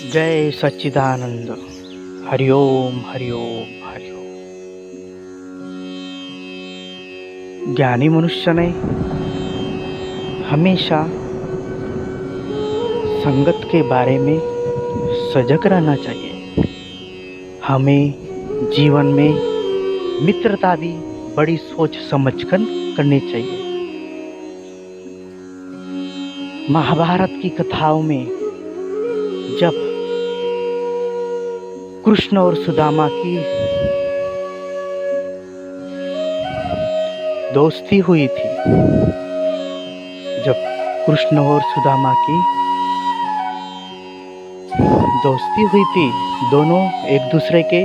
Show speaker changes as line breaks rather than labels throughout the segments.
जय सच्चिदानंद। हरिओम हरिओम हरिओम। ज्ञानी मनुष्य ने हमेशा संगत के बारे में सजग रहना चाहिए। हमें जीवन में मित्रता भी बड़ी सोच समझकर करनी चाहिए। महाभारत की कथाओं में जब कृष्ण और सुदामा की दोस्ती हुई थी, जब कृष्ण और सुदामा की दोस्ती हुई थी, दोनों एक दूसरे के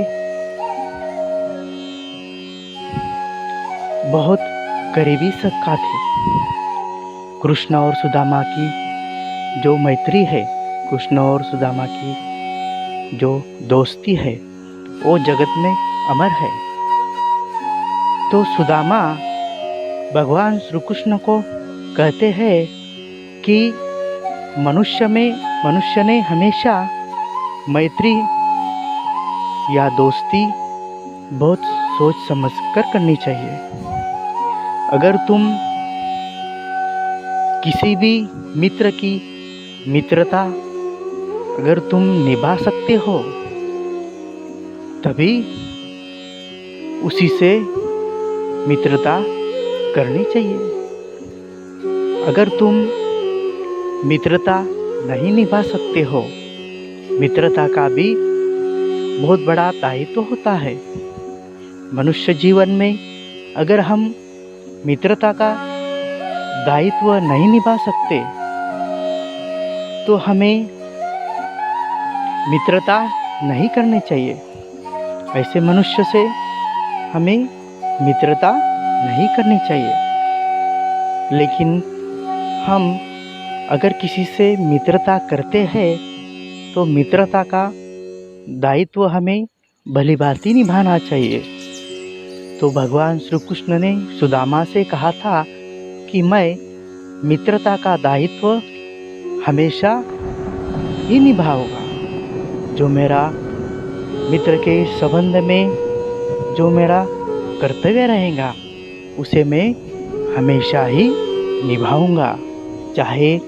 बहुत करीबी सखा थे। कृष्ण और सुदामा की जो मैत्री है, कृष्ण और सुदामा की जो दोस्ती है, वो जगत में अमर है। तो सुदामा भगवान श्री कृष्ण को कहते हैं कि मनुष्य ने हमेशा मैत्री या दोस्ती बहुत सोच समझ कर करनी चाहिए। अगर तुम किसी भी मित्र की मित्रता अगर तुम निभा सकते हो, तभी उसी से मित्रता करनी चाहिए। अगर तुम मित्रता नहीं निभा सकते हो, मित्रता का भी बहुत बड़ा दायित्व होता है। मनुष्य जीवन में अगर हम मित्रता का दायित्व नहीं निभा सकते, तो हमें मित्रता नहीं करनी चाहिए। ऐसे मनुष्य से हमें मित्रता नहीं करनी चाहिए। लेकिन हम अगर किसी से मित्रता करते हैं, तो मित्रता का दायित्व हमें भली भांति निभाना चाहिए। तो भगवान श्री कृष्ण ने सुदामा से कहा था कि मैं मित्रता का दायित्व हमेशा ही निभाऊंगा। जो मेरा मित्र के संबंध में जो मेरा कर्तव्य रहेगा, उसे मैं हमेशा ही निभाऊंगा, चाहे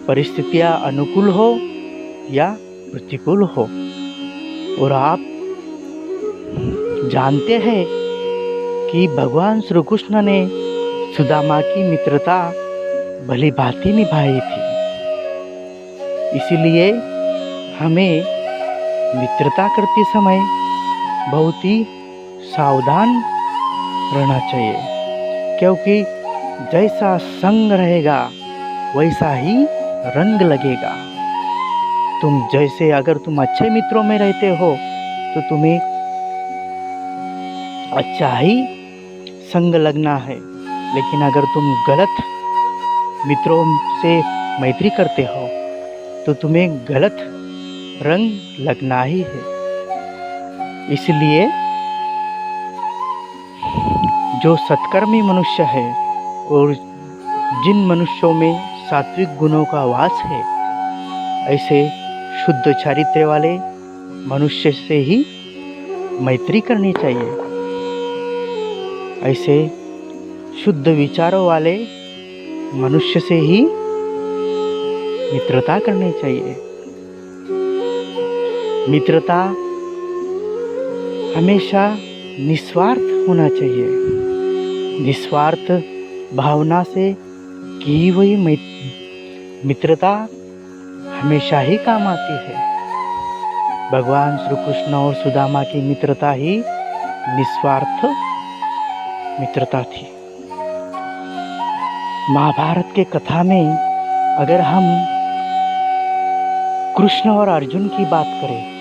परिस्थितियां अनुकूल हो या प्रतिकूल हो। और आप जानते हैं कि भगवान श्री कृष्ण ने सुदामा की मित्रता भली भांति निभाई थी। इसीलिए हमें मित्रता करते समय बहुत ही सावधान रहना चाहिए, क्योंकि जैसा संग रहेगा वैसा ही रंग लगेगा। अगर तुम अच्छे मित्रों में रहते हो, तो तुम्हें अच्छा ही संग लगना है। लेकिन अगर तुम गलत मित्रों से मैत्री करते हो, तो तुम्हें गलत रंग लगना ही है। इसलिए जो सत्कर्मी मनुष्य है और जिन मनुष्यों में सात्विक गुणों का वास है, ऐसे शुद्ध चारित्र्य वाले मनुष्य से ही मैत्री करनी चाहिए। ऐसे शुद्ध विचारों वाले मनुष्य से ही मित्रता करनी चाहिए। मित्रता हमेशा निस्वार्थ होना चाहिए। निस्वार्थ भावना से की हुई मित्रता हमेशा ही काम आती है। भगवान श्री कृष्ण और सुदामा की मित्रता ही निस्वार्थ मित्रता थी। महाभारत के कथा में अगर हम कृष्ण और अर्जुन की बात करें,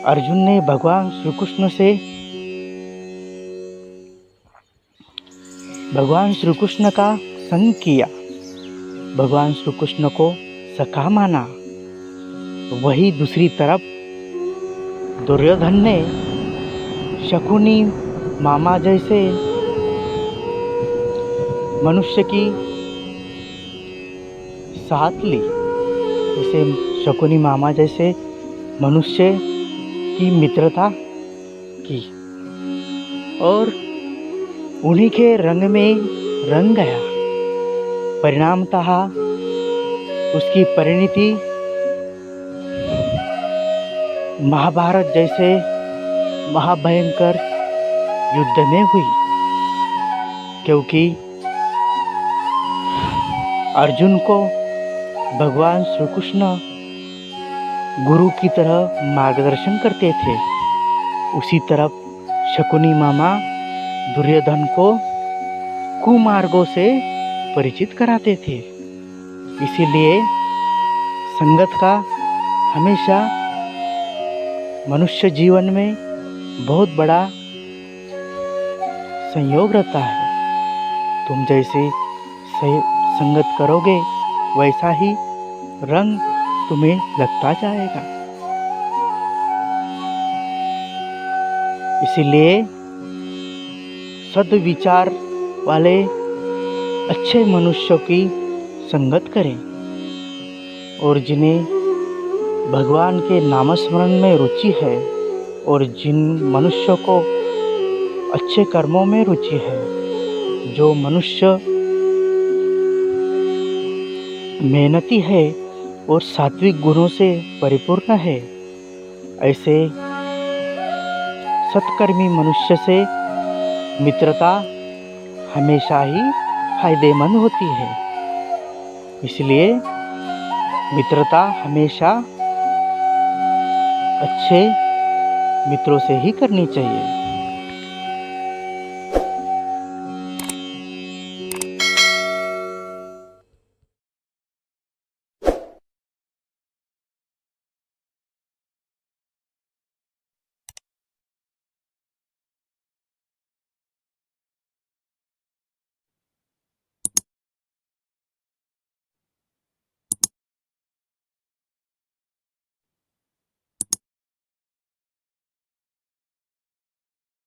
अर्जुन ने भगवान श्री कृष्ण का संग किया, भगवान श्री कृष्ण को सखा माना। वही दूसरी तरफ दुर्योधन ने शकुनी मामा जैसे मनुष्य की साथ ली। ऐसे शकुनी मामा जैसे मनुष्य की मित्रता की और उन्हीं के रंग में रंग गया। परिणामतः उसकी परिणति महाभारत जैसे महाभयंकर युद्ध में हुई, क्योंकि अर्जुन को भगवान श्री कृष्ण गुरु की तरह मार्गदर्शन करते थे। उसी तरफ शकुनी मामा दुर्योधन को कुमार्गों से परिचित कराते थे। इसीलिए संगत का हमेशा मनुष्य जीवन में बहुत बड़ा संयोग रहता है। तुम जैसे संगत करोगे वैसा ही रंग तुम्हें लगता जाएगा। इसीलिए सद्विचार वाले अच्छे मनुष्यों की संगत करें और जिन्हें भगवान के नामस्मरण में रुचि है और जिन मनुष्यों को अच्छे कर्मों में रुचि है, जो मनुष्य मेहनती है और सात्विक गुणों से परिपूर्ण है, ऐसे सत्कर्मी मनुष्य से मित्रता हमेशा ही फायदेमंद होती है। इसलिए मित्रता हमेशा अच्छे मित्रों से ही करनी चाहिए।